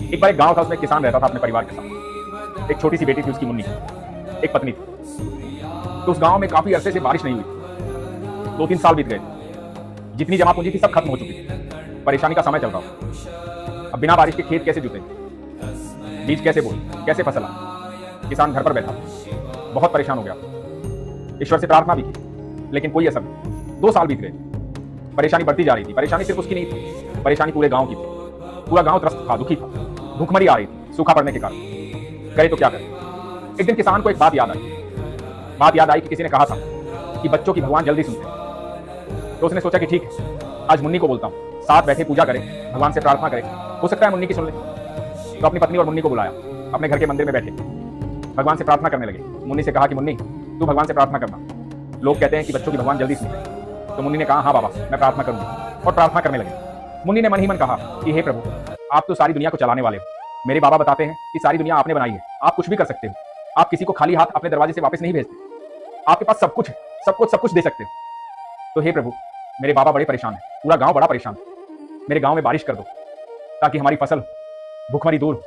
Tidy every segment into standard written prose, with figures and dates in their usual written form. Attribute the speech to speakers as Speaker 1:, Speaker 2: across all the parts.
Speaker 1: एक बार एक गांव था, उसमें एक किसान रहता था अपने परिवार के साथ। एक छोटी सी बेटी थी उसकी, मुन्नी, एक पत्नी थी। तो उस गांव में काफी अरसे से बारिश नहीं हुई। 2-3 साल बीत गए। जितनी जमा पूंजी थी सब खत्म हो चुकी थी। परेशानी का समय चल रहा था। अब बिना बारिश के खेत कैसे जुते, बीज कैसे बोए, कैसे फसल आए। किसान घर पर बैठा, बहुत परेशान हो गया। ईश्वर से प्रार्थना भी की, लेकिन कोई असर नहीं। 2 साल बीत गए। परेशानी बढ़ती जा रही थी। परेशानी सिर्फ उसकी नहीं थी, परेशानी पूरे गांव की थी। पूरा गांव त्रस्त था, दुखी था। भूखमरी आ रही थी सूखा पड़ने के कारण। करे तो क्या करे। एक दिन किसान को एक बात याद आई कि किसी ने कहा था कि बच्चों की भगवान जल्दी सुनते हैं। तो उसने सोचा कि ठीक है, आज मुन्नी को बोलता हूँ, साथ बैठे पूजा करें, भगवान से प्रार्थना करें, हो सकता है मुन्नी की सुन ले। तो अपनी पत्नी और मुन्नी को बुलाया, अपने घर के मंदिर में बैठे भगवान से प्रार्थना करने लगे। मुन्नी से कहा कि मुन्नी, तू भगवान से प्रार्थना करना, लोग कहते हैं कि बच्चों की भगवान जल्दी सुनते हैं। तो मुन्नी ने कहा, हाँ बाबा, मैं प्रार्थना करूंगी। और प्रार्थना करने लगे। मुन्नी ने मन ही मन कहा कि हे प्रभु, आप तो सारी दुनिया को चलाने वाले हो। मेरे बाबा बताते हैं कि सारी दुनिया आपने बनाई है, आप कुछ भी कर सकते हो। आप किसी को खाली हाथ अपने दरवाजे से वापस नहीं भेजते। आपके पास सब कुछ है, सब कुछ दे सकते हो। तो हे प्रभु, मेरे बाबा बड़े परेशान है, पूरा गांव बड़ा परेशान है। मेरे गांव में बारिश कर दो, ताकि हमारी फसल, भूखमरी दूर हो,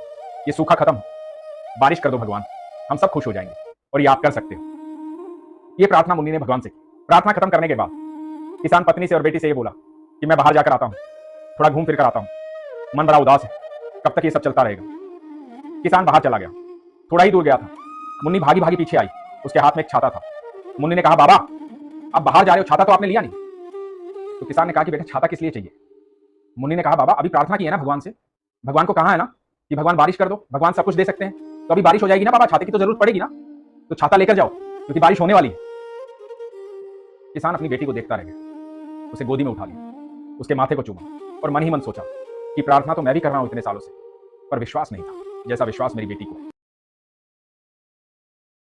Speaker 1: ये सूखा खत्म हो। बारिश कर दो भगवान, हम सब खुश हो जाएंगे। और ये आप कर सकते हो। ये प्रार्थना मुन्नी ने भगवान से की। प्रार्थना खत्म करने के बाद किसान पत्नी से और बेटी से ये बोला कि मैं बाहर जाकर आता हूँ, थोड़ा घूम फिर कर आता हूँ, मन बड़ा उदास है, कब तक ये सब चलता रहेगा। किसान बाहर चला गया। थोड़ा ही दूर गया था, मुन्नी भागी भागी पीछे आई। उसके हाथ में एक छाता था। मुन्नी ने कहा, बाबा, आप बाहर जा रहे हो, छाता तो आपने लिया नहीं। तो किसान ने कहा कि बेटा, छाता किस लिए चाहिए। मुन्नी ने कहा, बाबा, अभी प्रार्थना की है ना भगवान से, भगवान को कहा है ना कि भगवान बारिश कर दो, भगवान सब कुछ दे सकते हैं। तो अभी बारिश हो जाएगी ना बाबा, छाते की तो जरूरत पड़ेगी ना, तो छाता लेकर जाओ, क्योंकि बारिश होने वाली है। किसान अपनी बेटी को देखता रह गया, उसे गोदी में उठा लिया, उसके माथे को चूमा और मन ही मन सोचा कि प्रार्थना तो मैं भी कर रहा हूं इतने सालों से, पर विश्वास नहीं था जैसा विश्वास मेरी बेटी को।